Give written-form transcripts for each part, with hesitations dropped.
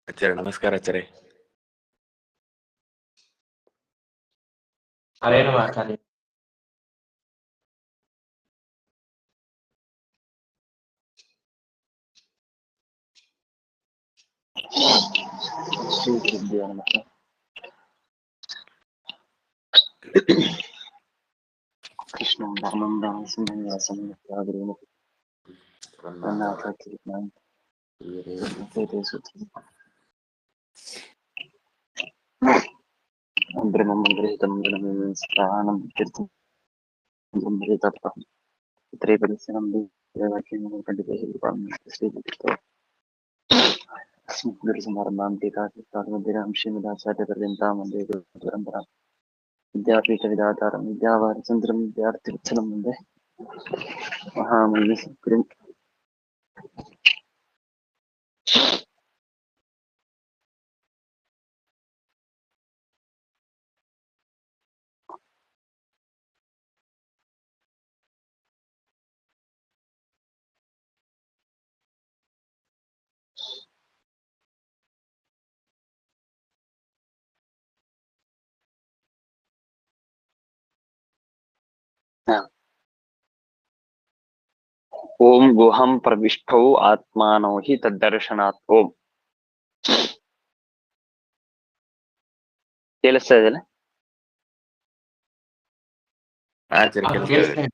ಆಚಾರ್ಯ ನಮಸ್ಕಾರ ಆಚಾರ್ಯ. ಹರೇನು ಆಚಾರ್ಯ. ಕೃಷ್ಣಂ ಧರ್ಮಂ ದಾಸಂ ವಿದ್ಯಾಪೀಠ ವಿಧಾತಾರಂ ವಿದ್ಯಾವಾರ ಚಂದ್ರಂ ವಿದ್ಯಾರ್ಥಿವತ್ಸಲಂ ಮುಂದೆ ಮಹಾಮಹಿಮ ಗುರು ಓಂ ಗುಹಂ ಪ್ರವಿಷ್ಟೌ ಆತ್ಮಾನೋ ಹಿ ತದ್ದರ್ಶನಾತ್. ಓಂ ಕೇಳಿಸ್ತಾ ಇದೆಯಲ್ಲ? ಆಚಾರ್ಯ ಕೇಳಿಸ್ತಾ ಇದೆ.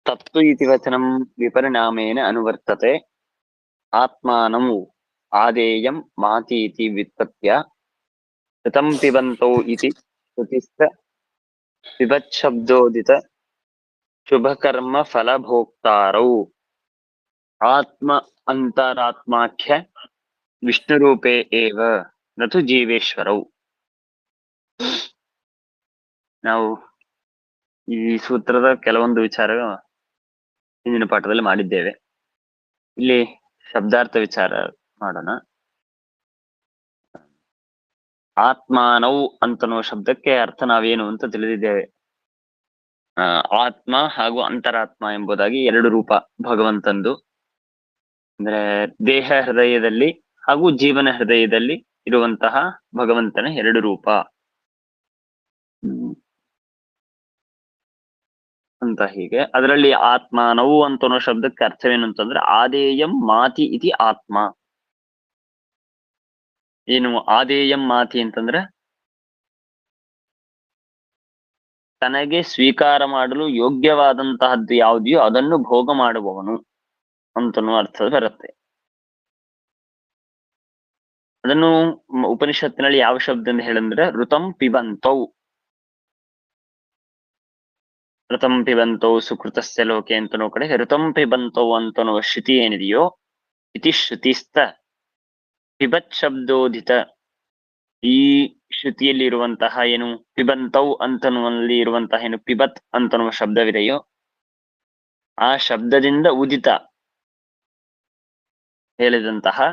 ತತ್ತು ಇತಿ ವಚನಂ ವಿಪರಿಣಾಮೇನ ಅನುವರ್ತತೆ. ಆತ್ಮಾನಂ ಆದೇಯಂ ಮಾತಿ ಇತಿ ವ್ಯುತ್ಪತ್ತ್ಯ ಋತಂ ಪಿಬಂತೌ ಇತಿ ಶ್ರುತಿಸ್ಥ ಪಿಬಚ್ಛಬ್ದೋದಿತ ಶುಭಕರ್ಮ ಫಲಭೋಕ್ತಾರೌ ಆತ್ಮ ಅಂತರಾತ್ಮಾಖ್ಯ ವಿಷ್ಣುರೂಪೇ ಏವ ನತು ಜೀವೇಶ್ವರೌ. ನಾವು ಈ ಸೂತ್ರದ ಕೆಲವೊಂದು ವಿಚಾರ ಹಿಂದಿನ ಪಾಠದಲ್ಲಿ ಮಾಡಿದ್ದೇವೆ. ಇಲ್ಲಿ ಶಬ್ದಾರ್ಥ ವಿಚಾರ ಮಾಡೋಣ. ಆತ್ಮಾನೌ ಅಂತನೋ ಶಬ್ದಕ್ಕೆ ಅರ್ಥ ನಾವೇನು ಅಂತ ತಿಳಿದಿದ್ದೇವೆ. ಆತ್ಮ ಹಾಗೂ ಅಂತರಾತ್ಮ ಎಂಬುದಾಗಿ ಎರಡು ರೂಪ ಭಗವಂತಂದು. ಅಂದ್ರೆ ದೇಹ ಹೃದಯದಲ್ಲಿ ಹಾಗೂ ಜೀವನ ಹೃದಯದಲ್ಲಿ ಇರುವಂತಹ ಭಗವಂತನ ಎರಡು ರೂಪ ಅಂತ. ಹೀಗೆ ಅದರಲ್ಲಿ ಆತ್ಮಾನೌ ಅಂತನೋ ಶಬ್ದಕ್ಕೆ ಅರ್ಥವೇನು ಅಂತಂದ್ರೆ ಆದೇಯಂ ಮಾತಿ ಇತಿ ಆತ್ಮ. ಏನು ಆದೇಯಂ ಮಾತಿ ಅಂತಂದ್ರೆ ತನಗೆ ಸ್ವೀಕಾರ ಮಾಡಲು ಯೋಗ್ಯವಾದಂತಹದ್ದು ಯಾವುದೆಯೋ ಅದನ್ನು ಭೋಗ ಮಾಡುವವನು ಅಂತನೂ ಅರ್ಥ ಬರುತ್ತೆ. ಅದನ್ನು ಉಪನಿಷತ್ತಿನಲ್ಲಿ ಯಾವ ಶಬ್ದ ಅಂತ ಹೇಳಂದ್ರೆ ಋತಂ ಪಿಬಂತೌ. ಋತಂ ಪಿಬಂತೌ ಸುಕೃತಸ್ಯ ಲೋಕೆ ಅಂತನೋ ಕಡೆ ಋತಂ ಪಿಬಂತೌ ಅಂತನೋ ಶ್ರುತಿ ಏನಿದೆಯೋ ಇತಿ ಶ್ರುತಿಸ್ಥ ಪಿಬತ್ ಶಬ್ದೋದಿತ. ಈ ಶ್ರುತಿಯಲ್ಲಿ ಇರುವಂತಹ ಏನು ಪಿಬಂತೌ ಅಂತನುವಲ್ಲಿ ಇರುವಂತಹ ಏನು ಪಿಬತ್ ಅಂತನ್ನುವ ಶಬ್ದವಿದೆಯೋ ಆ ಶಬ್ದದಿಂದ ಉದಿತ ಹೇಳಿದಂತಹ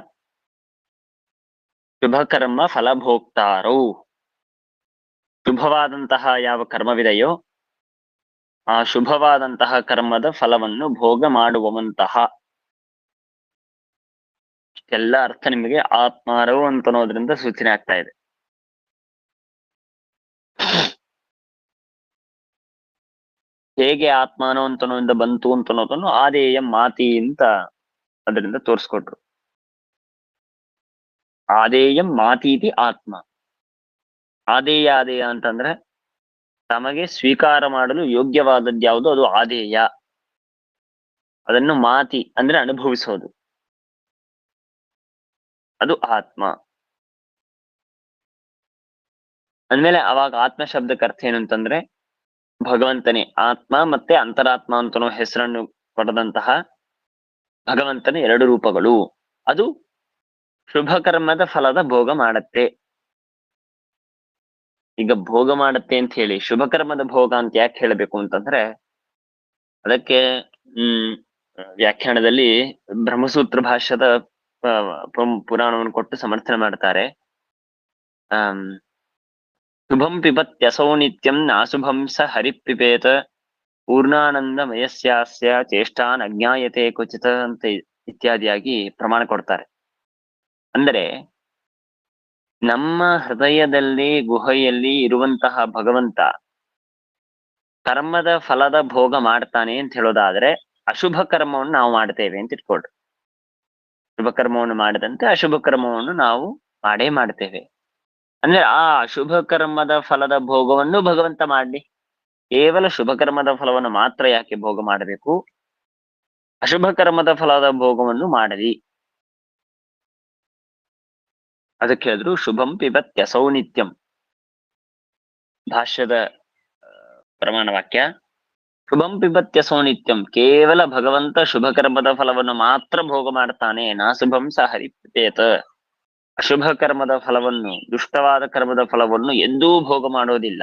ಶುಭ ಕರ್ಮ ಫಲಭೋಕ್ತಾರೌ. ಶುಭವಾದಂತಹ ಯಾವ ಕರ್ಮವಿದೆಯೋ ಆ ಶುಭವಾದಂತಹ ಕರ್ಮದ ಫಲವನ್ನು ಭೋಗ ಮಾಡುವಂತಹ. ಎಲ್ಲ ಅರ್ಥ ನಿಮಗೆ ಆತ್ಮಾರವು ಅಂತನೋದ್ರಿಂದ ಸೂಚನೆ ಆಗ್ತಾ ಇದೆ. ಹೇಗೆ ಆತ್ಮಾನೋ ಅಂತನೋದಿಂದ ಬಂತು ಅಂತನೋದನ್ನು ಆದೇಯ ಮಾತಿ ಅಂತ ಅದರಿಂದ ತೋರಿಸ್ಕೊಟ್ರು. ಆದೇಯಂ ಮಾತೀತಿ ಆತ್ಮ. ಆದೇಯ ಅಂತಂದ್ರೆ ತಮಗೆ ಸ್ವೀಕಾರ ಮಾಡಲು ಯೋಗ್ಯವಾದದ್ದು ಯಾವುದು ಅದು ಆದೇಯ. ಅದನ್ನು ಮಾತಿ ಅಂದ್ರೆ ಅನುಭವಿಸೋದು, ಅದು ಆತ್ಮ. ಅಂದ್ಮೇಲೆ ಅವಾಗ ಆತ್ಮ ಶಬ್ದಕ್ಕೆ ಅರ್ಥ ಏನು ಅಂತಂದ್ರೆ ಭಗವಂತನೇ ಆತ್ಮ ಮತ್ತೆ ಅಂತರಾತ್ಮ ಅಂತನೋ ಹೆಸರನ್ನು ಪಡೆದಂತಹ ಭಗವಂತನ ಎರಡು ರೂಪಗಳು. ಅದು ಶುಭ ಕರ್ಮದ ಫಲದ ಭೋಗ ಮಾಡತ್ತೆ. ಈಗ ಭೋಗ ಮಾಡತ್ತೆ ಅಂತ ಹೇಳಿ ಶುಭ ಕರ್ಮದ ಭೋಗ ಅಂತ ಯಾಕೆ ಹೇಳಬೇಕು ಅಂತಂದ್ರೆ ಅದಕ್ಕೆ ವ್ಯಾಖ್ಯಾನದಲ್ಲಿ ಬ್ರಹ್ಮಸೂತ್ರ ಭಾಷ್ಯದ ಪುರಾಣವನ್ನು ಕೊಟ್ಟು ಸಮರ್ಥನೆ ಮಾಡ್ತಾರೆ. ಶುಭಂ ಪಿಬತ್ಯಸೌ ನಿತ್ಯಂ ನಾಶುಭಂ ಸ ಹರಿಪಿಪೇತ ಪೂರ್ಣಾನಂದಮಯಸ್ಯಾಸ್ಯ ಚೇಷ್ಟಾನ್ ಅಜ್ಞಾಯತೆ ಕ್ವಚಿತ ಅಂತ ಇತ್ಯಾದಿಯಾಗಿ ಪ್ರಮಾಣ ಕೊಡ್ತಾರೆ. ಅಂದರೆ ನಮ್ಮ ಹೃದಯದಲ್ಲಿ ಗುಹೆಯಲ್ಲಿ ಇರುವಂತಹ ಭಗವಂತ ಕರ್ಮದ ಫಲದ ಭೋಗ ಮಾಡ್ತಾನೆ ಅಂತ ಹೇಳೋದಾದ್ರೆ ಅಶುಭ ಕರ್ಮವನ್ನು ನಾವು ಮಾಡ್ತೇವೆ ಅಂತ ಇಟ್ಕೊಳ್ರಿ. ಶುಭ ಕರ್ಮವನ್ನು ಮಾಡದಂತೆ ಅಶುಭ ಕರ್ಮವನ್ನು ನಾವು ಮಾಡೇ ಮಾಡ್ತೇವೆ. ಅಂದ್ರೆ ಆ ಅಶುಭ ಕರ್ಮದ ಫಲದ ಭೋಗವನ್ನು ಭಗವಂತ ಮಾಡ್ಲಿ. ಕೇವಲ ಶುಭ ಕರ್ಮದ ಫಲವನ್ನು ಮಾತ್ರ ಯಾಕೆ ಭೋಗ ಮಾಡಬೇಕು? ಅಶುಭ ಕರ್ಮದ ಫಲದ ಭೋಗವನ್ನು ಮಾಡಲಿ. ಅದಕ್ಕೆ ಹೇಳಿದ್ರು ಶುಭಂ ಪಿಬತ್ಯಸೌ ನಿತ್ಯಂ. ಭಾಷ್ಯದ ಪ್ರಮಾಣ ವಾಕ್ಯ ಶುಭಂ ಪಿಬತ್ಯಸೌ ನಿತ್ಯಂ. ಕೇವಲ ಭಗವಂತ ಶುಭ ಕರ್ಮದ ಫಲವನ್ನು ಮಾತ್ರ ಭೋಗ ಮಾಡ್ತಾನೆ. ನಾಶುಭಂ ಸ ಹರಿಪ್ಯೇತ. ಅಶುಭ ಕರ್ಮದ ಫಲವನ್ನು, ದುಷ್ಟವಾದ ಕರ್ಮದ ಫಲವನ್ನು ಎಂದೂ ಭೋಗ ಮಾಡೋದಿಲ್ಲ.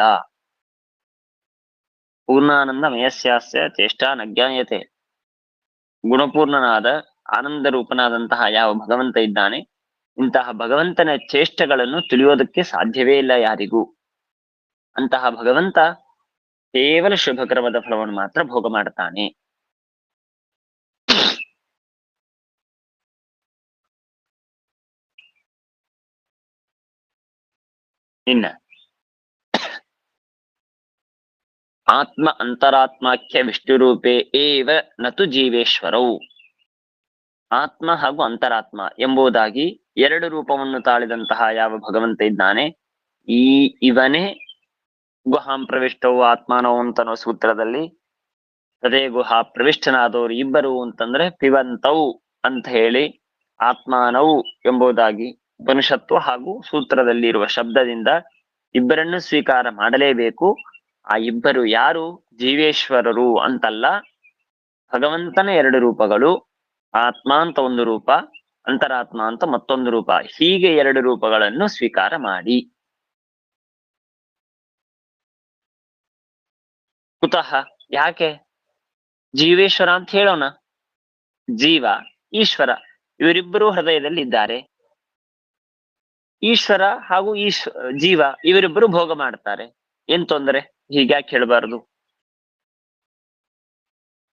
ಪೂರ್ಣಾನಂದ ಮಯಸ್ಯಾಸ್ಯ ಚೇಷ್ಟಾ ನಜ್ಞಾಯತೆ. ಗುಣಪೂರ್ಣನಾದ ಆನಂದ ರೂಪನಾದಂತಹ ಯಾವ ಭಗವಂತ ಇದ್ದಾನೆ, ಇಂತಹ ಭಗವಂತನ ಚೇಷ್ಟೆಗಳನ್ನು ತಿಳಿಯೋದಕ್ಕೆ ಸಾಧ್ಯವೇ ಇಲ್ಲ ಯಾರಿಗೂ. ಅಂತಹ ಭಗವಂತ ಕೇವಲ ಶುಭ ಕರ್ಮದ ಫಲವನ್ನು ಮಾತ್ರ ಭೋಗ ಮಾಡ್ತಾನೆ. ಇನ್ನ ಆತ್ಮ ಅಂತರಾತ್ಮಾಖ್ಯ ವಿಷ್ಣುರೂಪೇ ಏವ ನತು ಜೀವೇಶ್ವರೌ. ಆತ್ಮ ಹಾಗೂ ಅಂತರಾತ್ಮ ಎಂಬುದಾಗಿ ಎರಡು ರೂಪವನ್ನು ತಾಳಿದಂತಹ ಯಾವ ಭಗವಂತ ಇದ್ದಾನೆ, ಇವನೇ ಗುಹಾಂ ಪ್ರವಿಷ್ಟವು ಆತ್ಮಾನೋ ಅಂತನೋ ಸೂತ್ರದಲ್ಲಿ ಅದೇ ಗುಹಾ ಪ್ರವಿಷ್ಟನಾದವರು ಇಬ್ಬರು ಅಂತಂದ್ರೆ ಪಿಬಂತೌ ಅಂತ ಹೇಳಿ ಆತ್ಮಾನವು ಎಂಬುದಾಗಿ ಉಪನಿಷತ್ತು ಹಾಗೂ ಸೂತ್ರದಲ್ಲಿ ಇರುವ ಶಬ್ದದಿಂದ ಇಬ್ಬರನ್ನು ಸ್ವೀಕಾರ ಮಾಡಲೇಬೇಕು. ಆ ಇಬ್ಬರು ಯಾರು? ಜೀವೇಶ್ವರರು ಅಂತಲ್ಲ, ಭಗವಂತನ ಎರಡು ರೂಪಗಳು. ಆತ್ಮ ಅಂತ ಒಂದು ರೂಪ, ಅಂತರಾತ್ಮ ಅಂತ ಮತ್ತೊಂದು ರೂಪ. ಹೀಗೆ ಎರಡು ರೂಪಗಳನ್ನು ಸ್ವೀಕಾರ ಮಾಡಿ. ಕುತಃ ಯಾಕೆ ಜೀವೇಶ್ವರ ಅಂತ ಹೇಳೋಣ? ಜೀವ ಈಶ್ವರ ಇವರಿಬ್ಬರು ಹೃದಯದಲ್ಲಿ ಇದ್ದಾರೆ. ಈಶ್ವರ ಹಾಗೂ ಜೀವ ಇವರಿಬ್ಬರು ಭೋಗ ಮಾಡ್ತಾರೆ. ಏನ್ ತೊಂದರೆ? ಹೀಗ್ಯಾಕೆ ಹೇಳಬಾರ್ದು?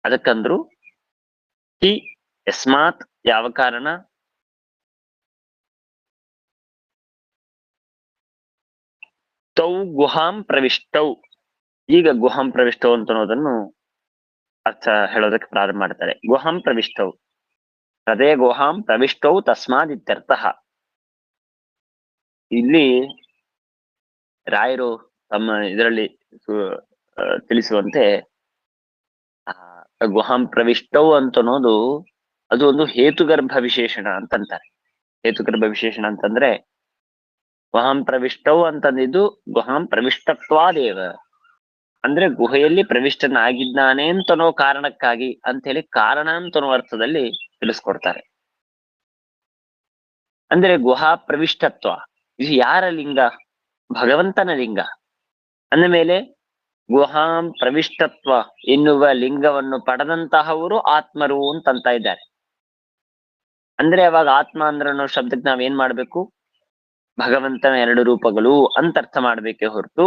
ಅದಕ್ಕಂದ್ರು ಹಿ ಯಸ್ಮಾತ್ ಯಾವ ಕಾರಣ ತೌ ಗುಹಾಂ ಪ್ರವಿಷ್ಟೌ. ಈಗ ಗುಹಾಂ ಪ್ರವಿಷ್ಟೌ ಅಂತ ಅನ್ನೋದನ್ನು ಅರ್ಥ ಹೇಳೋದಕ್ಕೆ ಪ್ರಾರಂಭ ಮಾಡ್ತಾರೆ. ಗುಹಾಂ ಪ್ರವಿಷ್ಟೌ ಹೃದಯ ಗುಹಾಂ ಪ್ರವಿಷ್ಟೌ ತಸ್ಮಾದ್ ಇತ್ಯರ್ಥ. ಇಲ್ಲಿ ರಾಯರು ತಮ್ಮ ಇದರಲ್ಲಿ ತಿಳಿಸುವಂತೆ ಗುಹಾಂ ಪ್ರವಿಷ್ಟೌ ಅಂತ ಅನ್ನೋದು ಅದು ಒಂದು ಹೇತುಗರ್ಭ ವಿಶೇಷಣ ಅಂತಂತಾರೆ. ಹೇತುಗರ್ಭ ವಿಶೇಷಣ ಅಂತಂದ್ರೆ ಗುಹಾಂ ಪ್ರವಿಷ್ಟೌ ಅಂತಂದಿದ್ದು ಗುಹಾಂ ಪ್ರವಿಷ್ಟತ್ವಾದೇವ, ಅಂದ್ರೆ ಗುಹೆಯಲ್ಲಿ ಪ್ರವಿಷ್ಟನಾಗಿದ್ದಾನೆ ಅಂತನೋ ಕಾರಣಕ್ಕಾಗಿ ಅಂತ ಹೇಳಿ ಕಾರಣ ಅಂತನೋ ಅರ್ಥದಲ್ಲಿ ತಿಳಿಸ್ಕೊಡ್ತಾರೆ. ಅಂದ್ರೆ ಗುಹಾ ಪ್ರವಿಷ್ಟತ್ವ ಇದು ಯಾರ ಲಿಂಗ? ಭಗವಂತನ ಲಿಂಗ. ಅಂದ ಮೇಲೆ ಗುಹಾಂ ಪ್ರವಿಷ್ಟತ್ವ ಎನ್ನುವ ಲಿಂಗವನ್ನು ಪಡೆದಂತಹವರು ಆತ್ಮರು ಅಂತಂತ ಇದ್ದಾರೆ. ಅಂದ್ರೆ ಅವಾಗ ಆತ್ಮ ಅಂದ್ರೆ ಅನ್ನೋ ಶಬ್ದಕ್ಕೆ ನಾವೇನ್ ಮಾಡ್ಬೇಕು? ಭಗವಂತನ ಎರಡು ರೂಪಗಳು ಅಂತ ಅರ್ಥ ಮಾಡ್ಬೇಕೇ ಹೊರತು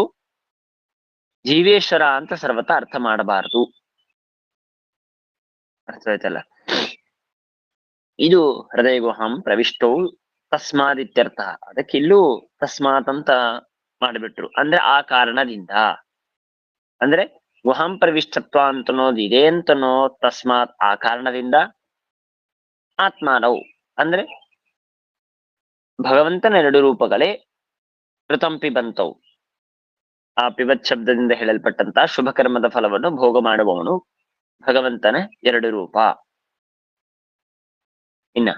ಜೀವೇಶ್ವರ ಅಂತ ಸರ್ವತ ಅರ್ಥ ಮಾಡಬಾರದು. ಅರ್ಥ ಆಯ್ತಲ್ಲ? ಇದು ಹೃದಯ ಗುಹಾಂ ಪ್ರವಿಷ್ಟವು ತಸ್ಮಾದ್ ಇತ್ಯರ್ಥ. ಅದಕ್ಕಿಲ್ಲೂ ತಸ್ಮಾತ್ ಅಂತ ಮಾಡಿಬಿಟ್ರು. ಅಂದ್ರೆ ಆ ಕಾರಣದಿಂದ, ಅಂದ್ರೆ ಗುಹಾಂ ಪ್ರವಿಷ್ಟತ್ವ ಅಂತನೋದು ಇದೆ ಅಂತನೋ ತಸ್ಮಾತ್ ಆ ಕಾರಣದಿಂದ ಆತ್ಮಾನವು ಅಂದ್ರೆ ಭಗವಂತನ ಎರಡು ರೂಪಗಳೇ ಋತಂ ಪಿಬಂತವು. ಆ ಪಿಬತ್ ಶಬ್ದದಿಂದ ಹೇಳಲ್ಪಟ್ಟಂತಹ ಶುಭ ಕರ್ಮದ ಫಲವನ್ನು ಭೋಗ ಮಾಡುವವನು ಭಗವಂತನ ಎರಡು ರೂಪ. ಇನ್ನ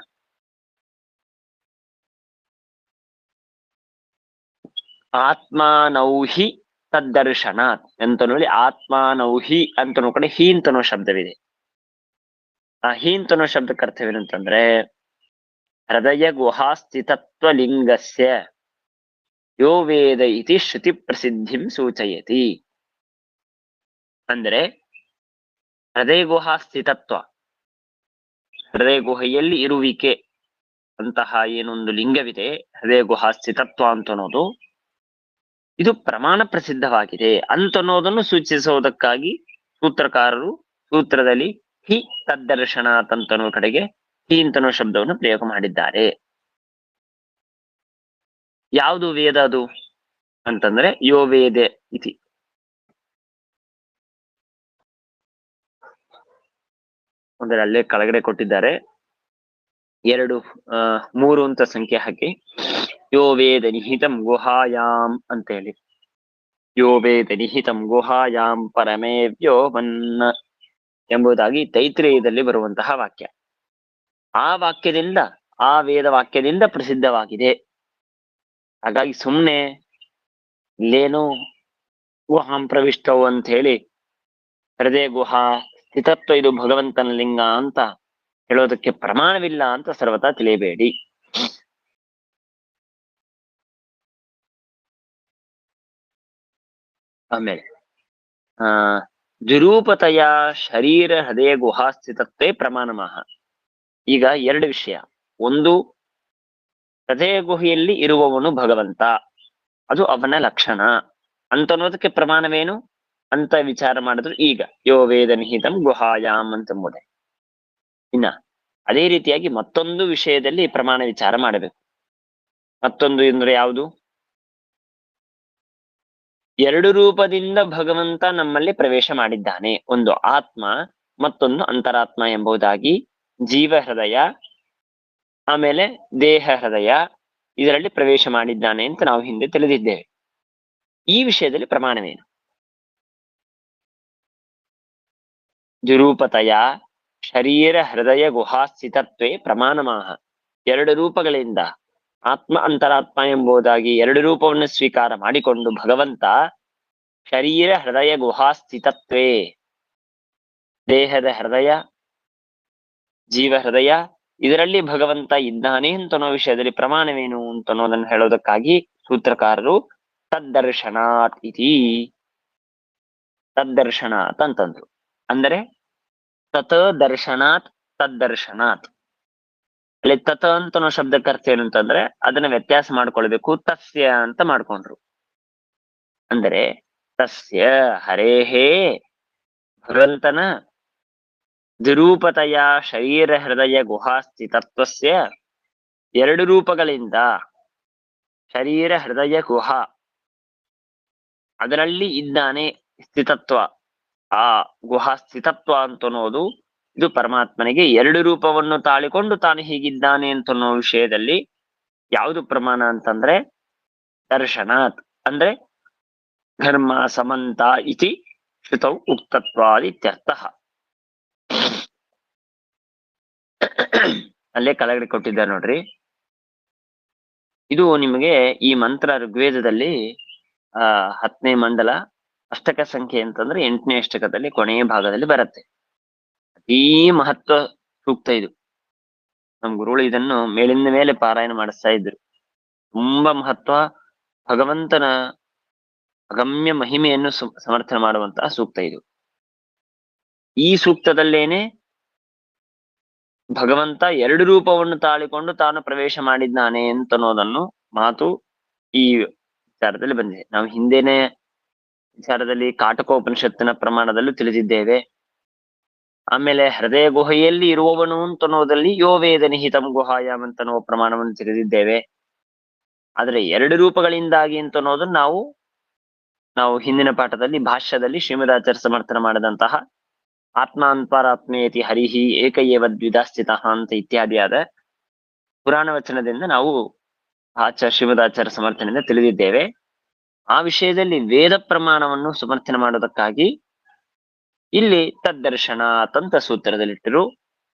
ಆತ್ಮಾನೌಹಿ ತದ್ದರ್ಶನಾತ್ ಅಂತ ನೋಡಿ, ಆತ್ಮಾನೌಹಿ ಅಂತನೋ ಕಡೆ ಹಿ ಅಂತನೋ ಶಬ್ದವಿದೆ. ಆ ಹಿ ಅಂತನೋ ಶಬ್ದಕ್ಕೆ ಅರ್ಥವೇನಂತಂದ್ರೆ ಹೃದಯ ಗುಹಾಸ್ಥಿತತ್ವ ಲಿಂಗಸ್ಯ ಯೋ ವೇದ ಇತಿ ಶ್ರುತಿ ಪ್ರಸಿದ್ಧಿಂ ಸೂಚಯತಿ. ಅಂದ್ರೆ ಹೃದಯ ಗುಹಾ ಸ್ಥಿತತ್ವ, ಹೃದಯ ಗುಹೆಯಲ್ಲಿ ಇರುವಿಕೆ ಅಂತಹ ಏನೊಂದು ಲಿಂಗವಿದೆ, ಹೃದಯ ಗುಹಾ ಸ್ಥಿತತ್ವ ಅಂತ ಅನ್ನೋದು ಇದು ಪ್ರಮಾಣ ಪ್ರಸಿದ್ಧವಾಗಿದೆ ಅಂತನ್ನೋದನ್ನು ಸೂಚಿಸುವುದಕ್ಕಾಗಿ ಸೂತ್ರಕಾರರು ಸೂತ್ರದಲ್ಲಿ ಹಿ ತದ್ದರ್ಶನಾತ್ ಅಂತನೋ ಕಡೆಗೆ ಈ ಅಂತನೋ ಶಬ್ದವನ್ನು ಪ್ರಯೋಗ ಮಾಡಿದ್ದಾರೆ. ಯಾವುದು ವೇದ ಅದು ಅಂತಂದ್ರೆ ಯೋ ವೇದೆ ಇತಿ. ಅಂದ್ರೆ ಅಲ್ಲೇ ಕೆಳಗಡೆ ಕೊಟ್ಟಿದ್ದಾರೆ, 3 ಅಂತ ಸಂಖ್ಯೆ ಹಾಕಿ ಯೋ ವೇದ ನಿಹಿತಂ ಗುಹಾಯಾಮ್ ಅಂತ ಹೇಳಿ. ಯೋ ವೇದ ನಿಹಿತಂ ಗುಹಾಯಾಮ್ ಪರಮೇವ್ಯೋ ಮನ್ನ ಎಂಬುದಾಗಿ ತೈತ್ರೇಯದಲ್ಲಿ ಬರುವಂತಹ ವಾಕ್ಯ. ಆ ವಾಕ್ಯದಿಂದ, ಆ ವೇದ ವಾಕ್ಯದಿಂದ ಪ್ರಸಿದ್ಧವಾಗಿದೆ. ಹಾಗಾಗಿ ಸುಮ್ನೆ ಇಲ್ಲೇನು ಗುಹಾಂ ಪ್ರವಿಷ್ಟವು ಅಂತ ಹೇಳಿ ಹೃದಯ ಗುಹಾ ಸ್ಥಿತತ್ವ ಇದು ಭಗವಂತನ ಲಿಂಗ ಅಂತ ಹೇಳೋದಕ್ಕೆ ಪ್ರಮಾಣವಿಲ್ಲ ಅಂತ ಸರ್ವತಾ ತಿಳಿಯಬೇಡಿ. ಆಮೇಲೆ ದ್ವಿರೂಪತೆಯ ಶರೀರ ಹೃದಯ ಗುಹಾ ಸ್ಥಿತತ್ವೇ ಪ್ರಮಾಣಮಃ. ಈಗ 2 ವಿಷಯ. ಒಂದು, ಹೃದಯ ಗುಹೆಯಲ್ಲಿ ಇರುವವನು ಭಗವಂತ, ಅದು ಅವನ ಲಕ್ಷಣ ಅಂತನ್ನೋದಕ್ಕೆ ಪ್ರಮಾಣವೇನು ಅಂತ ವಿಚಾರ ಮಾಡಿದ್ರು. ಈಗ ಯೋ ವೇದ ನಿಹಿತಂ ಗುಹಾಯಾಮ್ ಅಂತಂಬುದೇ. ಇನ್ನ ಅದೇ ರೀತಿಯಾಗಿ ಮತ್ತೊಂದು ವಿಷಯದಲ್ಲಿ ಪ್ರಮಾಣ ವಿಚಾರ ಮಾಡಬೇಕು. ಮತ್ತೊಂದು ಅಂದ್ರೆ ಯಾವುದು? 2 ರೂಪದಿಂದ ಭಗವಂತ ನಮ್ಮಲ್ಲಿ ಪ್ರವೇಶ ಮಾಡಿದ್ದಾನೆ. ಒಂದು ಆತ್ಮ, ಮತ್ತೊಂದು ಅಂತರಾತ್ಮ ಎಂಬುದಾಗಿ ಜೀವ ಹೃದಯ ಆಮೇಲೆ ದೇಹ ಹೃದಯ ಇದರಲ್ಲಿ ಪ್ರವೇಶ ಮಾಡಿದ್ದಾನೆ ಅಂತ ನಾವು ಹಿಂದೆ ತಿಳಿದಿದ್ದೇವೆ. ಈ ವಿಷಯದಲ್ಲಿ ಪ್ರಮಾಣವೇನು? ದ್ವಿರೂಪತೆಯ ಶರೀರ ಹೃದಯ ಗುಹಾ ಸ್ಥಿತತ್ವೇ ಪ್ರಮಾಣಮಾಹ. 2 ರೂಪಗಳಿಂದ ಆತ್ಮ ಅಂತರಾತ್ಮ ಎಂಬುದಾಗಿ 2 ರೂಪವನ್ನು ಸ್ವೀಕಾರ ಮಾಡಿಕೊಂಡು ಭಗವಂತ ಶರೀರ ಹೃದಯ ಗುಹಾ ಸ್ಥಿತತ್ವೇ, ದೇಹದ ಹೃದಯ ಜೀವ ಹೃದಯ ಇದರಲ್ಲಿ ಭಗವಂತ ಇದ್ದಾನೆ ಅಂತನೋ ವಿಷಯದಲ್ಲಿ ಪ್ರಮಾಣವೇನು ಅಂತನ್ನೋದನ್ನು ಹೇಳೋದಕ್ಕಾಗಿ ಸೂತ್ರಕಾರರು ತದ್ದರ್ಶನಾತ್ ಇತಿ, ತದ್ದರ್ಶನಾತ್ ಅಂತಂದ್ರು. ಅಂದರೆ ತತ್ ದರ್ಶನಾತ್ ತದ್ದರ್ಶನಾತ್. ಅಲ್ಲಿ ತತ್ ಅಂತನೋ ಶಬ್ದಕ್ಕೆ ಅರ್ಥ ಏನು ಅಂತಂದ್ರೆ ಅದನ್ನ ವ್ಯತ್ಯಾಸ ಮಾಡ್ಕೊಳ್ಬೇಕು, ತಸ್ಯ ಅಂತ ಮಾಡ್ಕೊಂಡ್ರು. ಅಂದರೆ ತಸ್ಯ ಹರೇಹೇ ಭಗವಂತನ ದ್ವಿರೂಪತೆಯ ಶರೀರ ಹೃದಯ ಗುಹಾ ಸ್ಥಿತತ್ವಸ್ಯ 2 ರೂಪಗಳಿಂದ ಶರೀರ ಹೃದಯ ಗುಹಾ ಅದರಲ್ಲಿ ಇದ್ದಾನೆ ಸ್ಥಿತತ್ವ. ಆ ಗುಹಾ ಸ್ಥಿತತ್ವ ಅಂತನ್ನೋದು ಇದು ಪರಮಾತ್ಮನಿಗೆ 2 ರೂಪವನ್ನು ತಾಳಿಕೊಂಡು ತಾನು ಹೀಗಿದ್ದಾನೆ ಅಂತನ್ನೋ ವಿಷಯದಲ್ಲಿ ಯಾವುದು ಪ್ರಮಾಣ ಅಂತಂದ್ರೆ ದರ್ಶನಾತ್. ಅಂದ್ರೆ ಧರ್ಮ ಸಮಂತ ಇತಿ ಶ್ರುತೌ ಉಕ್ತತ್ವಾದಿತ್ಯರ್ಥ. ಅಲ್ಲೇ ಕೆಳಗಡೆ ಕೊಟ್ಟಿದ್ದಾರೆ ನೋಡ್ರಿ. ಇದು ನಿಮಗೆ ಈ ಮಂತ್ರ ಋಗ್ವೇದದಲ್ಲಿ 10ನೇ ಮಂಡಲ ಅಷ್ಟಕ ಸಂಖ್ಯೆ ಅಂತಂದ್ರೆ 8ನೇ ಅಷ್ಟಕದಲ್ಲಿ ಕೊನೆಯ ಭಾಗದಲ್ಲಿ ಬರುತ್ತೆ. ಅತೀ ಮಹತ್ವ ಸೂಕ್ತ ಇದು. ನಮ್ ಗುರುಗಳು ಇದನ್ನು ಮೇಲಿಂದ ಮೇಲೆ ಪಾರಾಯಣ ಮಾಡಿಸ್ತಾ ಇದ್ರು. ತುಂಬಾ ಮಹತ್ವ, ಭಗವಂತನ ಅಗಮ್ಯ ಮಹಿಮೆಯನ್ನು ಸಮರ್ಥನೆ ಮಾಡುವಂತಹ ಸೂಕ್ತ ಇದು. ಈ ಸೂಕ್ತದಲ್ಲೇನೆ ಭಗವಂತ 2 ರೂಪವನ್ನು ತಾಳಿಕೊಂಡು ತಾನು ಪ್ರವೇಶ ಮಾಡಿದ್ದಾನೆ ಅಂತನ್ನೋದನ್ನು ಮಾತು ಈ ವಿಚಾರದಲ್ಲಿ ಬಂದಿದೆ. ನಾವು ಹಿಂದೆನೆ ವಿಚಾರದಲ್ಲಿ ಕಾಟಕೋಪನಿಷತ್ತಿನ ಪ್ರಮಾಣದಲ್ಲೂ ತಿಳಿದಿದ್ದೇವೆ. ಆಮೇಲೆ ಹೃದಯ ಗುಹೆಯಲ್ಲಿ ಇರುವವನು ಅಂತನ್ನೋದಲ್ಲಿ ಯೋ ವೇದ ನಿಹಿತಂ ಗುಹಾಯಾಮ್ ಅಂತನ್ನುವ ಪ್ರಮಾಣವನ್ನು ತಿಳಿದಿದ್ದೇವೆ. ಆದ್ರೆ 2 ರೂಪಗಳಿಂದಾಗಿ ಅಂತನ್ನೋದನ್ನು ನಾವು ಹಿಂದಿನ ಪಾಠದಲ್ಲಿ ಭಾಷ್ಯದಲ್ಲಿ ಶ್ರೀಮದಾಚಾರ್ಯ ಸಮರ್ಥನೆ ಮಾಡಿದಂತಹ ಆತ್ಮ ಅಂತರಾತ್ಮೇತಿ ಹರಿಹಿ ಏಕಯೇವ ದ್ವಿಧಾ ಸ್ಥಿತಃ ಅಂತ ಇತ್ಯಾದಿಯಾದ ಪುರಾಣ ವಚನದಿಂದ ನಾವು ಶ್ರೀಮದಾಚಾರ್ಯ ಸಮರ್ಥನೆಯಿಂದ ತಿಳಿದಿದ್ದೇವೆ. ಆ ವಿಷಯದಲ್ಲಿ ವೇದ ಪ್ರಮಾಣವನ್ನು ಸಮರ್ಥನೆ ಮಾಡೋದಕ್ಕಾಗಿ ಇಲ್ಲಿ ತದ್ದರ್ಶನಾತ್ ಅಂತ ಸೂತ್ರದಲ್ಲಿಟ್ಟರು.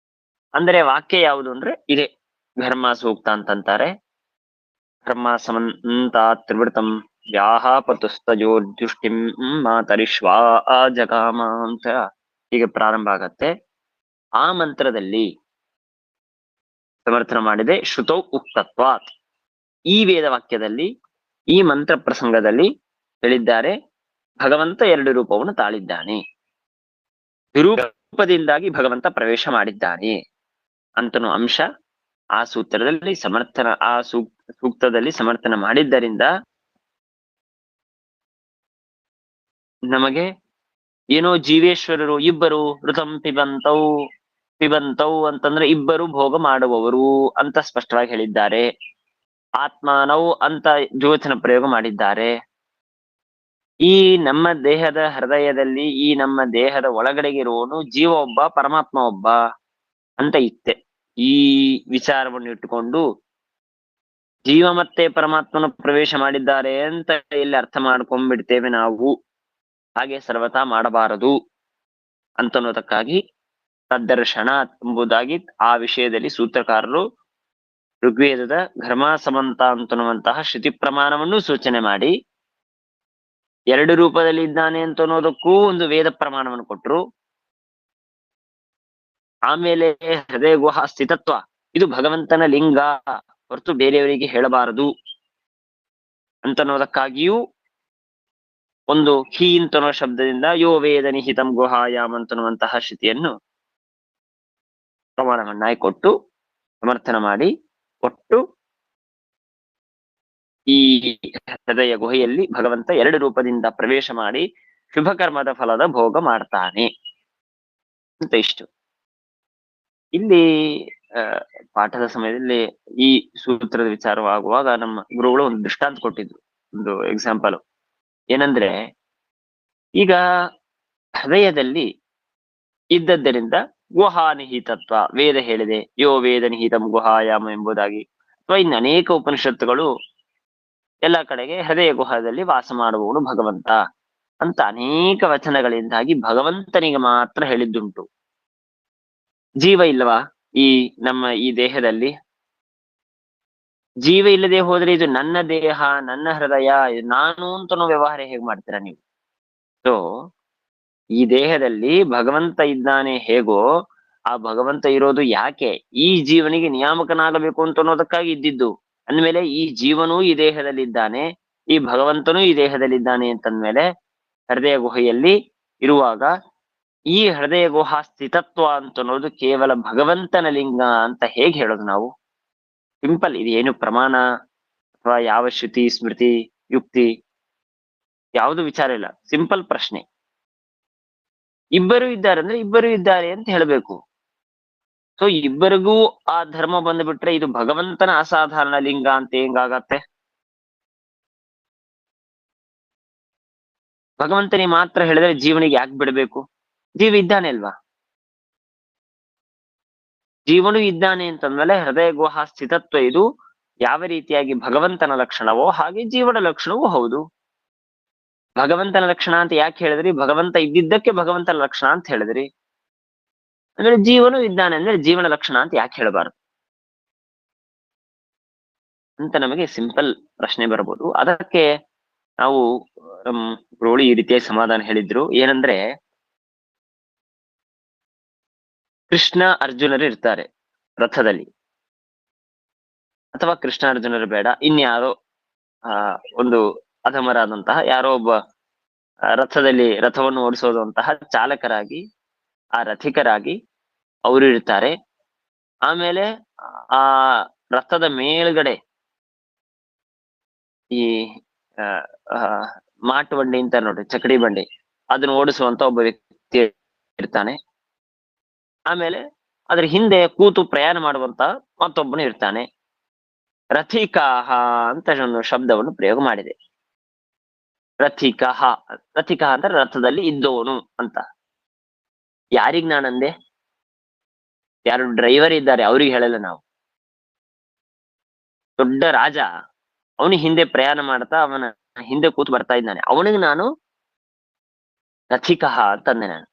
ಅಂದರೆ ವಾಕ್ಯ ಯಾವುದು ಅಂದ್ರೆ ಇದೆ, ಧರ್ಮ ಸೂಕ್ತ ಅಂತಂತಾರೆ. ಧರ್ಮ ಸಮಂತ ತ್ರಿವೃತಂ ವ್ಯಾಹಾಪತುಸ್ತಜೋರ್ಜುಷ್ಟಿಂ ಮಾತರಿಶ್ವಾ ಜಗಾಮ ಅಂತ ಹೀಗೆ ಪ್ರಾರಂಭ ಆಗತ್ತೆ. ಆ ಮಂತ್ರದಲ್ಲಿ ಸಮರ್ಥನೆ ಮಾಡಿದೆ ಶ್ರುತೌ ಉಕ್ತತ್ವಾತ್. ಈ ವೇದ ವಾಕ್ಯದಲ್ಲಿ ಈ ಮಂತ್ರ ಪ್ರಸಂಗದಲ್ಲಿ ಹೇಳಿದ್ದಾರೆ ಭಗವಂತ 2 ರೂಪವನ್ನು ತಾಳಿದ್ದಾನೆ, ವಿರೂಪದಿಂದಾಗಿ ಭಗವಂತ ಪ್ರವೇಶ ಮಾಡಿದ್ದಾನೆ ಅಂತನೋ ಅಂಶ ಆ ಸೂತ್ರದಲ್ಲಿ ಸೂಕ್ತದಲ್ಲಿ ಸಮರ್ಥನೆ ಮಾಡಿದ್ದರಿಂದ ನಮಗೆ ಏನೋ ಜೀವೇಶ್ವರರು ಇಬ್ಬರು ಋತಂ ಪಿಬಂತೌ ಪಿಬಂತೌ ಅಂತಂದ್ರೆ ಇಬ್ಬರು ಭೋಗ ಮಾಡುವವರು ಅಂತ ಸ್ಪಷ್ಟವಾಗಿ ಹೇಳಿದ್ದಾರೆ. ಆತ್ಮಾನೌ ಅಂತ ದ್ವಿವಚನ ಪ್ರಯೋಗ ಮಾಡಿದ್ದಾರೆ. ಈ ನಮ್ಮ ದೇಹದ ಹೃದಯದಲ್ಲಿ ಈ ನಮ್ಮ ದೇಹದ ಒಳಗಡೆಗೆ ಇರುವವನು ಜೀವ ಒಬ್ಬ, ಪರಮಾತ್ಮ ಒಬ್ಬ ಅಂತ ಇತ್ತೆ. ಈ ವಿಚಾರವನ್ನು ಇಟ್ಟುಕೊಂಡು ಜೀವ ಮತ್ತೆ ಪರಮಾತ್ಮನ ಪ್ರವೇಶ ಮಾಡಿದ್ದಾರೆ ಅಂತ ಇಲ್ಲಿ ಅರ್ಥ ಮಾಡ್ಕೊಂಡ್ಬಿಡ್ತೇವೆ ನಾವು. ಹಾಗೆ ಸರ್ವತಾ ಮಾಡಬಾರದು ಅಂತನ್ನೋದಕ್ಕಾಗಿ ತದ್ದರ್ಶನ ಎಂಬುದಾಗಿ ಆ ವಿಷಯದಲ್ಲಿ ಸೂತ್ರಕಾರರು ಋಗ್ವೇದದ ಘರ್ಮಾಸಮಂತ ಅಂತನ್ನುವಂತಹ ಶ್ರುತಿ ಪ್ರಮಾಣವನ್ನು ಸೂಚನೆ ಮಾಡಿ, ಎರಡು ರೂಪದಲ್ಲಿ ಇದ್ದಾನೆ ಅಂತ ಅನ್ನೋದಕ್ಕೂ ಒಂದು ವೇದ ಪ್ರಮಾಣವನ್ನು ಕೊಟ್ರು. ಆಮೇಲೆ ಹೃದಯ ಗುಹಾ ಸ್ಥಿತತ್ವ ಇದು ಭಗವಂತನ ಲಿಂಗ ಹೊರತು ಬೇರೆಯವರಿಗೆ ಹೇಳಬಾರದು ಅಂತನ್ನೋದಕ್ಕಾಗಿಯೂ ಒಂದು ಹಿ ಅಂತನೋ ಶಬ್ದದಿಂದ ಯೋ ವೇದ ನಿಹಿತಂ ಗುಹಾಯಾಮ್ ಅಂತನ್ನುವಂತಹ ಶ್ರುತಿಯನ್ನು ಪ್ರಮಾಣವನ್ನಾಗಿ ಕೊಟ್ಟು ಸಮರ್ಥನ ಮಾಡಿ ಕೊಟ್ಟು ಈ ಹೃದಯ ಗುಹೆಯಲ್ಲಿ ಭಗವಂತ ಎರಡು ರೂಪದಿಂದ ಪ್ರವೇಶ ಮಾಡಿ ಶುಭ ಕರ್ಮದ ಫಲದ ಭೋಗ ಮಾಡ್ತಾನೆ ಅಂತ ಇಷ್ಟು. ಇಲ್ಲಿ ಪಾಠದ ಸಮಯದಲ್ಲಿ ಈ ಸೂತ್ರದ ವಿಚಾರವಾಗುವಾಗ ನಮ್ಮ ಗುರುಗಳು ಒಂದು ದೃಷ್ಟಾಂತ ಕೊಟ್ಟಿದ್ರು, ಒಂದು ಎಕ್ಸಾಂಪಲ್ ಏನಂದ್ರೆ, ಈಗ ಹೃದಯದಲ್ಲಿ ಇದ್ದದ್ದರಿಂದ ಗುಹಾ ನಿಹಿತತ್ವ ವೇದ ಹೇಳಿದೆ, ಯೋ ವೇದ ನಿಹಿತಂ ಗುಹಾಯಾಮ ಎಂಬುದಾಗಿ, ಅಥವಾ ಇನ್ನು ಅನೇಕ ಉಪನಿಷತ್ತುಗಳು ಎಲ್ಲ ಕಡೆಗೆ ಹೃದಯ ಗುಹದಲ್ಲಿ ವಾಸ ಮಾಡುವವನು ಭಗವಂತ ಅಂತ ಅನೇಕ ವಚನಗಳಿಂದಾಗಿ ಭಗವಂತನಿಗೆ ಮಾತ್ರ ಹೇಳಿದ್ದುಂಟು. ಜೀವ ಇಲ್ಲವಾ ಈ ನಮ್ಮ ಈ ದೇಹದಲ್ಲಿ? ಜೀವ ಇಲ್ಲದೆ ಹೋದ್ರೆ ಇದು ನನ್ನ ದೇಹ, ನನ್ನ ಹೃದಯ, ನಾನು ಅಂತನೋ ವ್ಯವಹಾರ ಹೇಗ್ ಮಾಡ್ತೀರಾ ನೀವು? ಸೊ ಈ ದೇಹದಲ್ಲಿ ಭಗವಂತ ಇದ್ದಾನೆ ಹೇಗೋ, ಆ ಭಗವಂತ ಇರೋದು ಯಾಕೆ? ಈ ಜೀವನಿಗೆ ನಿಯಾಮಕನಾಗಬೇಕು ಅಂತ ಅನ್ನೋದಕ್ಕಾಗಿ ಇದ್ದಿದ್ದು. ಅಂದ್ಮೇಲೆ ಈ ಜೀವನೂ ಈ ದೇಹದಲ್ಲಿದ್ದಾನೆ, ಈ ಭಗವಂತನೂ ಈ ದೇಹದಲ್ಲಿದ್ದಾನೆ ಅಂತಂದ್ಮೇಲೆ ಹೃದಯ ಗುಹೆಯಲ್ಲಿ ಇರುವಾಗ ಈ ಹೃದಯ ಗುಹಾ ಸ್ಥಿತತ್ವ ಅಂತ ಅನ್ನೋದು ಕೇವಲ ಭಗವಂತನ ಲಿಂಗ ಅಂತ ಹೇಗೆ ಹೇಳೋದು ನಾವು? ಸಿಂಪಲ್, ಇದು ಏನು ಪ್ರಮಾಣ ಅಥವಾ ಯಾವ ಶ್ರುತಿ ಸ್ಮೃತಿ ಯುಕ್ತಿ ಯಾವುದು ವಿಚಾರ ಇಲ್ಲ, ಸಿಂಪಲ್ ಪ್ರಶ್ನೆ. ಇಬ್ಬರು ಇದ್ದಾರೆ ಅಂದ್ರೆ ಇಬ್ಬರು ಇದ್ದಾರೆ ಅಂತ ಹೇಳ್ಬೇಕು. ಸೊ ಇಬ್ಬರಿಗೂ ಆ ಧರ್ಮ ಬಂದ್ಬಿಟ್ರೆ ಇದು ಭಗವಂತನ ಅಸಾಧಾರಣ ಲಿಂಗ ಅಂತ ಹೆಂಗಾಗತ್ತೆ? ಭಗವಂತನಿಗೆ ಮಾತ್ರ ಹೇಳಿದ್ರೆ ಜೀವನಿಗೆ ಯಾಕೆ ಬಿಡಬೇಕು? ಜೀವ ಇದ್ದಾನೆ ಅಲ್ವಾ? ಜೀವನು ಇದ್ದಾನೆ ಅಂತಂದ್ಮೇಲೆ ಹೃದಯ ಗುಹಾ ಸ್ಥಿತತ್ವ ಇದು ಯಾವ ರೀತಿಯಾಗಿ ಭಗವಂತನ ಲಕ್ಷಣವೋ ಹಾಗೆ ಜೀವನ ಲಕ್ಷಣವೂ ಹೌದು. ಭಗವಂತನ ಲಕ್ಷಣ ಅಂತ ಯಾಕೆ ಹೇಳಿದ್ರಿ? ಭಗವಂತ ಇದ್ದಿದ್ದಕ್ಕೆ ಭಗವಂತನ ಲಕ್ಷಣ ಅಂತ ಹೇಳಿದ್ರಿ. ಅಂದ್ರೆ ಜೀವನು ಇದ್ದಾನೆ ಅಂದ್ರೆ ಜೀವನ ಲಕ್ಷಣ ಅಂತ ಯಾಕೆ ಹೇಳಬಾರದು ಅಂತ ನಮಗೆ ಸಿಂಪಲ್ ಪ್ರಶ್ನೆ ಬರಬಹುದು. ಅದಕ್ಕೆ ನಾವು ರೋಳಿ ಈ ರೀತಿಯಾಗಿ ಸಮಾಧಾನ ಹೇಳಿದ್ರು. ಏನಂದ್ರೆ, ಕೃಷ್ಣ ಅರ್ಜುನರು ಇರ್ತಾರೆ ರಥದಲ್ಲಿ, ಅಥವಾ ಕೃಷ್ಣ ಅರ್ಜುನರು ಬೇಡ, ಇನ್ಯಾರೋ ಒಂದು ಅಧಮರಾದಂತಹ ಯಾರೋ ಒಬ್ಬ ರಥದಲ್ಲಿ ರಥವನ್ನು ಓಡಿಸೋದಂತಹ ಚಾಲಕರಾಗಿ, ಆ ರಥಿಕರಾಗಿ ಅವರು ಇರ್ತಾರೆ. ಆಮೇಲೆ ಆ ರಥದ ಮೇಲ್ಗಡೆ ಈ ಮಾಟು ಬಂಡಿ ಅಂತ ನೋಡ್ರಿ, ಚಕಡಿ ಬಂಡಿ, ಅದನ್ನ ಓಡಿಸುವಂತ ಒಬ್ಬ ವ್ಯಕ್ತಿ ಇರ್ತಾನೆ. ಆಮೇಲೆ ಅದ್ರ ಹಿಂದೆ ಕೂತು ಪ್ರಯಾಣ ಮಾಡುವಂತ ಮತ್ತೊಬ್ಬನು ಇರ್ತಾನೆ. ರಥಿಕಾಹ ಅಂತ ಒಂದು ಶಬ್ದವನ್ನು ಪ್ರಯೋಗ ಮಾಡಿದೆ. ರಥಿಕಹ, ರಥಿಕಹ ಅಂದ್ರೆ ರಥದಲ್ಲಿ ಇದ್ದವನು ಅಂತ. ಯಾರಿಗ್ ನಾನಂದೆ? ಯಾರು ಡ್ರೈವರ್ ಇದ್ದಾರೆ ಅವ್ರಿಗೆ ಹೇಳಲ್ಲ ನಾವು. ದೊಡ್ಡ ರಾಜ ಅವನಿಗೆ ಹಿಂದೆ ಪ್ರಯಾಣ ಮಾಡ್ತಾ ಅವನ ಹಿಂದೆ ಕೂತು ಬರ್ತಾ ಇದ್ದಾನೆ, ಅವನಿಗೆ ನಾನು ರಥಿಕಹ ಅಂತಂದೆ. ನಾನು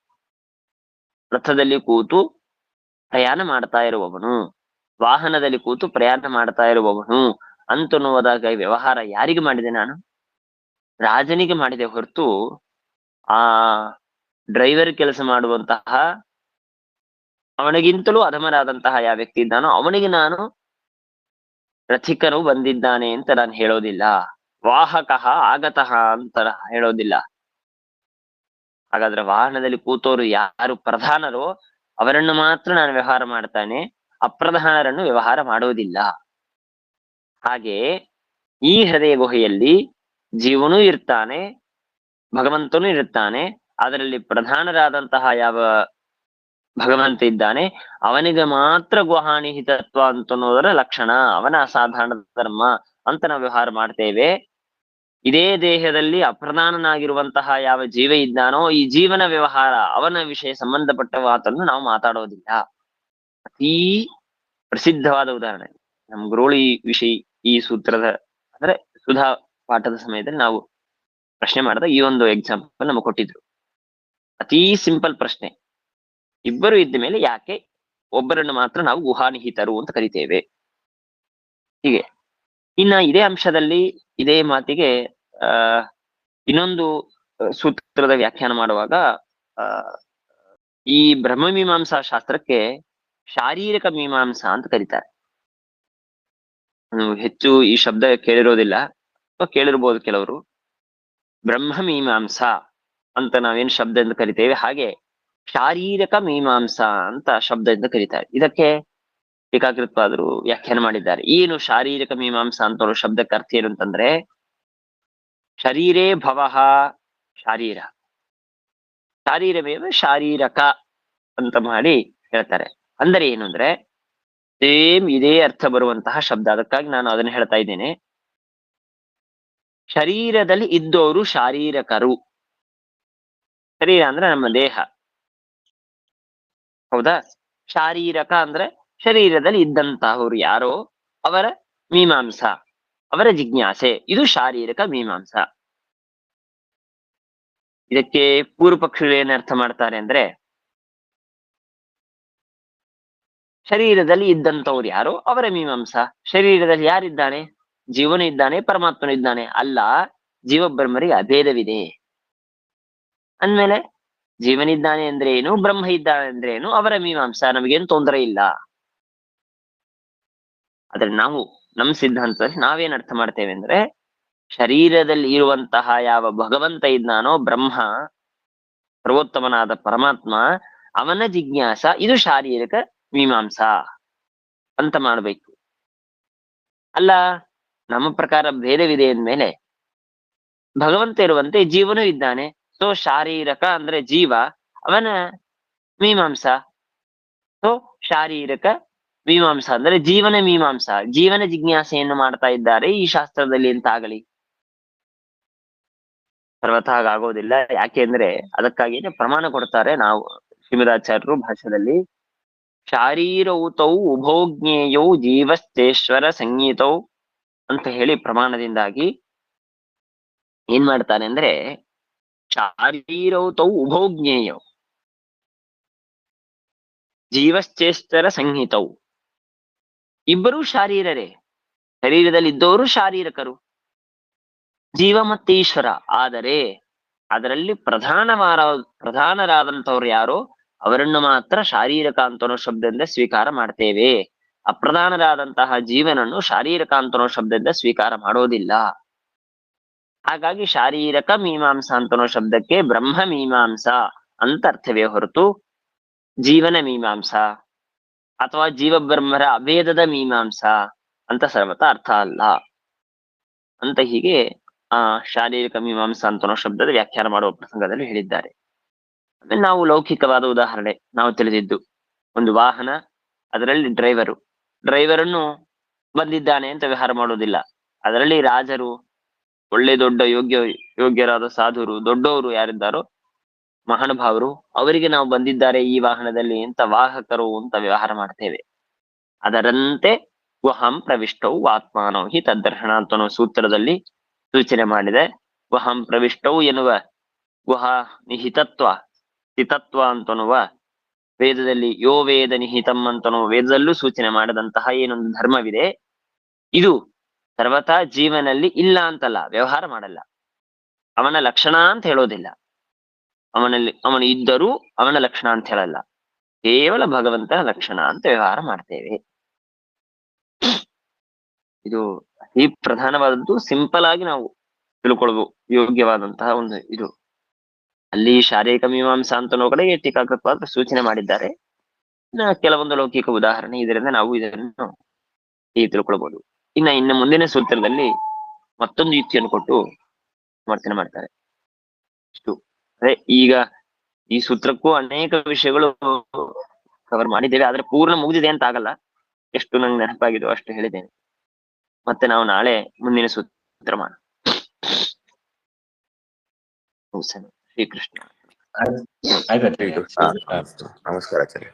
ರಥದಲ್ಲಿ ಕೂತು ಪ್ರಯಾಣ ಮಾಡ್ತಾ ಇರುವವನು, ವಾಹನದಲ್ಲಿ ಕೂತು ಪ್ರಯಾಣ ಮಾಡ್ತಾ ಇರುವವನು ಅಂತನ್ನುವುದಾಗ ವ್ಯವಹಾರ ಯಾರಿಗೆ ಮಾಡಿದೆ? ನಾನು ರಾಜನಿಗೆ ಮಾಡಿದೆ ಹೊರತು ಆ ಡ್ರೈವರ್ ಕೆಲಸ ಮಾಡುವಂತಹ ಅವನಿಗಿಂತಲೂ ಅಧಮರಾದಂತಹ ಯಾವ ವ್ಯಕ್ತಿ ಇದ್ದಾನೋ ಅವನಿಗೆ ನಾನು ರಥಿಕನು ಬಂದಿದ್ದಾನೆ ಅಂತ ನಾನು ಹೇಳೋದಿಲ್ಲ. ವಾಹಕಃ ಆಗತಃ ಅಂತ ಹೇಳೋದಿಲ್ಲ. ಹಾಗಾದ್ರೆ ವಾಹನದಲ್ಲಿ ಕೂತೋರು ಯಾರು ಪ್ರಧಾನರೋ ಅವರನ್ನು ಮಾತ್ರ ನಾನು ವ್ಯವಹಾರ ಮಾಡ್ತಾನೆ, ಅಪ್ರಧಾನರನ್ನು ವ್ಯವಹಾರ ಮಾಡೋದಿಲ್ಲ. ಹಾಗೆ ಈ ಹೃದಯ ಗುಹೆಯಲ್ಲಿ ಜೀವನೂ ಇರ್ತಾನೆ, ಭಗವಂತನೂ ಇರ್ತಾನೆ. ಅದರಲ್ಲಿ ಪ್ರಧಾನರಾದಂತಹ ಯಾವ ಭಗವಂತ ಇದ್ದಾನೆ, ಅವನಿಗೆ ಮಾತ್ರ ಗುಹಾನಿಹಿತತ್ವ ಅಂತನ್ನೋದರ ಲಕ್ಷಣ, ಅವನ ಅಸಾಧಾರಣ ಧರ್ಮ ಅಂತ ನಾವು ವ್ಯವಹಾರ ಮಾಡ್ತೇವೆ. ಇದೇ ದೇಹದಲ್ಲಿ ಅಪ್ರಧಾನನಾಗಿರುವಂತಹ ಯಾವ ಜೀವ ಇದ್ದಾನೋ ಈ ಜೀವನ ವ್ಯವಹಾರ ಅವನ ವಿಷಯ ಸಂಬಂಧಪಟ್ಟ ಮಾತನ್ನು ನಾವು ಮಾತಾಡೋದಿಲ್ಲ. ಅತೀ ಪ್ರಸಿದ್ಧವಾದ ಉದಾಹರಣೆ ನಮ್ ಗುರುಳಿ ವಿಷಯ ಈ ಸೂತ್ರದ ಅಂದ್ರೆ ಸುಧಾ ಪಾಠದ ಸಮಯದಲ್ಲಿ ನಾವು ಪ್ರಶ್ನೆ ಮಾಡಿದ ಈ ಒಂದು ಎಕ್ಸಾಂಪಲ್ ನಮಗೆ ಕೊಟ್ಟಿದ್ರು. ಅತೀ ಸಿಂಪಲ್ ಪ್ರಶ್ನೆ, ಇಬ್ಬರು ಇದ್ದ ಮೇಲೆ ಯಾಕೆ ಒಬ್ಬರನ್ನು ಮಾತ್ರ ನಾವು ಗುಹಾನಿಹಿತರು ಅಂತ ಕರಿತೇವೆ? ಹೀಗೆ ಇನ್ನ ಇದೇ ಅಂಶದಲ್ಲಿ ಇದೇ ಮಾತಿಗೆ ಆ ಇನ್ನೊಂದು ಸೂತ್ರದ ವ್ಯಾಖ್ಯಾನ ಮಾಡುವಾಗ ಆ ಈ ಬ್ರಹ್ಮಮೀಮಾಂಸಾ ಶಾಸ್ತ್ರಕ್ಕೆ ಶಾರೀರಿಕ ಮೀಮಾಂಸಾ ಅಂತ ಕರೀತಾರೆ. ಹೆಚ್ಚು ಈ ಶಬ್ದ ಕೇಳಿರೋದಿಲ್ಲ ಅಥವಾ ಕೇಳಿರ್ಬೋದು ಕೆಲವರು. ಬ್ರಹ್ಮಮೀಮಾಂಸಾ ಅಂತ ನಾವೇನ್ ಶಬ್ದದಿಂದ ಕರಿತೇವೆ, ಹಾಗೆ ಶಾರೀರಿಕ ಮೀಮಾಂಸಾ ಅಂತ ಶಬ್ದದಿಂದ ಕರೀತಾರೆ. ಇದಕ್ಕೆ ಟೀಕಾಕೃತ್ಪಾದರು ವ್ಯಾಖ್ಯಾನ ಮಾಡಿದ್ದಾರೆ. ಏನು ಶಾರೀರಿಕ ಮೀಮಾಂಸಾ ಅಂತ ಶಬ್ದಕ್ಕೆ ಅರ್ಥ ಏನು ಅಂತಂದ್ರೆ, ಶರೀರೇ ಭವಃ ಶಾರೀರ, ಶಾರೀರವೇವ ಶಾರೀರಕ ಅಂತ ಮಾಡಿ ಹೇಳ್ತಾರೆ. ಅಂದರೆ ಏನು ಅಂದ್ರೆ ಸೇಮ್ ಇದೇ ಅರ್ಥ ಬರುವಂತಹ ಶಬ್ದ. ಅದಕ್ಕಾಗಿ ನಾನು ಅದನ್ನ ಹೇಳ್ತಾ ಇದ್ದೇನೆ. ಶರೀರದಲ್ಲಿ ಇದ್ದವರು ಶಾರೀರಕರು. ಶರೀರ ಅಂದ್ರೆ ನಮ್ಮ ದೇಹ, ಹೌದಾ? ಶಾರೀರಕ ಅಂದ್ರೆ ಶರೀರದಲ್ಲಿ ಇದ್ದಂತಹವರು ಯಾರೋ ಅವರ ಮೀಮಾಂಸಾ, ಅವರ ಜಿಜ್ಞಾಸೆ, ಇದು ಶಾರೀರಿಕ ಮೀಮಾಂಸಾ. ಇದಕ್ಕೆ ಪೂರ್ವ ಪಕ್ಷಗಳು ಏನ್ ಅರ್ಥ ಮಾಡ್ತಾರೆ ಅಂದ್ರೆ, ಶರೀರದಲ್ಲಿ ಇದ್ದಂಥವ್ರು ಯಾರೋ ಅವರ ಮೀಮಾಂಸಾ. ಶರೀರದಲ್ಲಿ ಯಾರಿದ್ದಾನೆ? ಜೀವನ ಇದ್ದಾನೆ, ಪರಮಾತ್ಮನು ಇದ್ದಾನೆ. ಅಲ್ಲ, ಜೀವ ಬ್ರಹ್ಮರಿಗೆ ಅಭೇದವಿದೆ ಅಂದ್ಮೇಲೆ ಜೀವನಿದ್ದಾನೆ ಅಂದ್ರೆ ಏನು, ಬ್ರಹ್ಮ ಇದ್ದಾನೆ ಅಂದ್ರೆ ಏನು, ಅವರ ಮೀಮಾಂಸಾ, ನಮಗೇನು ತೊಂದರೆ ಇಲ್ಲ. ಆದ್ರೆ ನಾವು ನಮ್ ಸಿದ್ಧಾಂತದಲ್ಲಿ ನಾವೇನ್ ಅರ್ಥ ಮಾಡ್ತೇವೆ ಅಂದ್ರೆ, ಶರೀರದಲ್ಲಿ ಇರುವಂತಹ ಯಾವ ಭಗವಂತ ಇದ್ದಾನೋ, ಬ್ರಹ್ಮ ಸರ್ವೋತ್ತಮನಾದ ಪರಮಾತ್ಮ, ಅವನ ಜಿಜ್ಞಾಸ, ಇದು ಶಾರೀರಿಕ ಮೀಮಾಂಸಾ ಅಂತ ಮಾಡ್ಬೇಕು. ಅಲ್ಲ, ನಮ್ಮ ಪ್ರಕಾರ ಭೇದವಿದೆ ಅಂದ್ಮೇಲೆ ಭಗವಂತ ಇರುವಂತೆ ಜೀವನೂ ಇದ್ದಾನೆ. ಸೊ ಶಾರೀರಕ ಅಂದ್ರೆ ಜೀವ, ಅವನ ಮೀಮಾಂಸಾ. ಸೊ ಶಾರೀರಿಕ ಮೀಮಾಂಸಾ ಅಂದ್ರೆ ಜೀವನ ಮೀಮಾಂಸಾ, ಜೀವನ ಜಿಜ್ಞಾಸೆಯನ್ನು ಮಾಡ್ತಾ ಇದ್ದಾರೆ ಈ ಶಾಸ್ತ್ರದಲ್ಲಿ ಅಂತಾಗಲಿ. ಸರ್ವತಃ ಆಗೋದಿಲ್ಲ. ಯಾಕೆ ಅಂದ್ರೆ ಅದಕ್ಕಾಗಿನೇ ಪ್ರಮಾಣ ಕೊಡ್ತಾರೆ ನಾವು ಶ್ರೀಮದಾಚಾರ್ಯರು ಭಾಷ್ಯದಲ್ಲಿ. ಶಾರೀರೌತೌ ಉಭೋಜ್ಞೇಯೌ ಜೀವಶ್ಚೇಶ್ವರ ಸಂಗೀತೌ ಅಂತ ಹೇಳಿ ಪ್ರಮಾಣದಿಂದಾಗಿ ಏನ್ ಮಾಡ್ತಾನೆ ಅಂದ್ರೆ, ಶಾರೀರೌತೌ ಉಭೋಜ್ಞೇಯೌ ಜೀವಶ್ಚೇಶ್ವರ ಸಂಹಿತೌ, ಇಬ್ಬರೂ ಶಾರೀರರೇ, ಶರೀರದಲ್ಲಿ ಇದ್ದವರು ಶಾರೀರಕರು, ಜೀವ ಮತ್ತೆ ಈಶ್ವರ. ಆದರೆ ಅದರಲ್ಲಿ ಪ್ರಧಾನರಾದಂಥವ್ರು ಯಾರೋ ಅವರನ್ನು ಮಾತ್ರ ಶಾರೀರಕ ಅಂತನೋ ಶಬ್ದದಿಂದ ಸ್ವೀಕಾರ ಮಾಡ್ತೇವೆ. ಅಪ್ರಧಾನರಾದಂತಹ ಜೀವನನ್ನು ಶಾರೀರಕ ಅಂತನೋ ಶಬ್ದದಿಂದ ಸ್ವೀಕಾರ ಮಾಡೋದಿಲ್ಲ. ಹಾಗಾಗಿ ಶಾರೀರಕ ಮೀಮಾಂಸಾ ಅಂತನೋ ಶಬ್ದಕ್ಕೆ ಬ್ರಹ್ಮ ಮೀಮಾಂಸಾ ಅಂತ ಅರ್ಥವೇ ಹೊರತು ಜೀವನ ಮೀಮಾಂಸಾ ಅಥವಾ ಜೀವ ಬ್ರಹ್ಮರ ಅಭೇದದ ಮೀಮಾಂಸಾ ಅಂತ ಸರ್ವತ ಅರ್ಥ ಅಲ್ಲ ಅಂತ ಹೀಗೆ ಶಾರೀರಿಕ ಮೀಮಾಂಸಾ ಅಂತನೋ ಶಬ್ದದ ವ್ಯಾಖ್ಯಾನ ಮಾಡುವ ಪ್ರಸಂಗದಲ್ಲಿ ಹೇಳಿದ್ದಾರೆ. ಆಮೇಲೆ ನಾವು ಲೌಕಿಕವಾದ ಉದಾಹರಣೆ ನಾವು ತಿಳಿದಿದ್ದು, ಒಂದು ವಾಹನ, ಅದರಲ್ಲಿ ಡ್ರೈವರನ್ನು ಬಂದಿದ್ದಾನೆ ಅಂತ ವ್ಯವಹಾರ ಮಾಡೋದಿಲ್ಲ. ಅದರಲ್ಲಿ ರಾಜರು, ಒಳ್ಳೆ ದೊಡ್ಡ ಯೋಗ್ಯರಾದ ಸಾಧುರು, ದೊಡ್ಡವರು ಯಾರಿದ್ದಾರೋ ಮಹಾನುಭಾವರು, ಅವರಿಗೆ ನಾವು ಬಂದಿದ್ದಾರೆ ಈ ವಾಹನದಲ್ಲಿ ಅಂತ ವಾಹಕರು ಅಂತ ವ್ಯವಹಾರ ಮಾಡ್ತೇವೆ. ಅದರಂತೆ ಗುಹಂ ಪ್ರವಿಷ್ಟೌ ಆತ್ಮಾನೋ ಹಿ ತದ್ದರ್ಶನ ಅಂತನೋ ಸೂತ್ರದಲ್ಲಿ ಸೂಚನೆ ಮಾಡಿದೆ. ಗುಹಂ ಪ್ರವಿಷ್ಟೌ ಎನ್ನುವ ಗುಹಾ ನಿಹಿತತ್ವ, ಸ್ಥಿತತ್ವ ಅಂತನ್ನುವ ವೇದದಲ್ಲಿ ಯೋ ವೇದ ನಿಹಿತಂ ಅಂತನೋ ವೇದದಲ್ಲೂ ಸೂಚನೆ ಮಾಡಿದಂತಹ ಏನೊಂದು ಧರ್ಮವಿದೆ, ಇದು ಸರ್ವತಾ ಜೀವನಲ್ಲಿ ಇಲ್ಲ ಅಂತಲ್ಲ, ವ್ಯವಹಾರ ಮಾಡಲ್ಲ, ಅವನ ಲಕ್ಷಣ ಅಂತ ಹೇಳೋದಿಲ್ಲ. ಅವನು ಇದ್ದರೂ ಅವನ ಲಕ್ಷಣ ಅಂತ ಹೇಳಲ್ಲ, ಕೇವಲ ಭಗವಂತನ ಲಕ್ಷಣ ಅಂತ ವ್ಯವಹಾರ ಮಾಡ್ತೇವೆ. ಇದು ಅತಿ ಪ್ರಧಾನವಾದದ್ದು, ಸಿಂಪಲ್ ಆಗಿ ನಾವು ತಿಳ್ಕೊಳ್ಬೇಕು ಯೋಗ್ಯವಾದಂತಹ ಒಂದು ಇದು. ಅಲ್ಲಿ ಶಾರೀರಿಕ ಮೀಮಾಂಸಾ ಅಂತನೋ ಕಡೆಗೆ ಟೀಕಾಕೃತ್ಪಾದ ಸೂಚನೆ ಮಾಡಿದ್ದಾರೆ. ಕೆಲವೊಂದು ಲೌಕಿಕ ಉದಾಹರಣೆ ಇದರಿಂದ ನಾವು ಇದನ್ನು ತಿಳ್ಕೊಳ್ಬಹುದು. ಇನ್ನು ಮುಂದಿನ ಸೂತ್ರದಲ್ಲಿ ಮತ್ತೊಂದು ಯುಕ್ತಿಯನ್ನು ಕೊಟ್ಟು ಸಮರ್ಥನೆ ಮಾಡ್ತಾರೆ. ಇಷ್ಟು ಅದೇ ಈಗ ಈ ಸೂತ್ರಕ್ಕೂ ಅನೇಕ ವಿಷಯಗಳು ಕವರ್ ಮಾಡಿದ್ದೇವೆ, ಆದ್ರೆ ಪೂರ್ಣ ಮುಗಿದಿದೆ ಅಂತ ಆಗಲ್ಲ. ಎಷ್ಟು ನಂಗೆ ನೆನಪಾಗಿದೋ ಅಷ್ಟು ಹೇಳಿದ್ದೇನೆ. ಮತ್ತೆ ನಾವು ನಾಳೆ ಮುಂದಿನ ಸೂತ್ರ ಮಾಡೋಣ. ಶ್ರೀಕೃಷ್ಣ. ಆಯ್ತು ನಮಸ್ಕಾರ ಆಚಾರ್ಯ.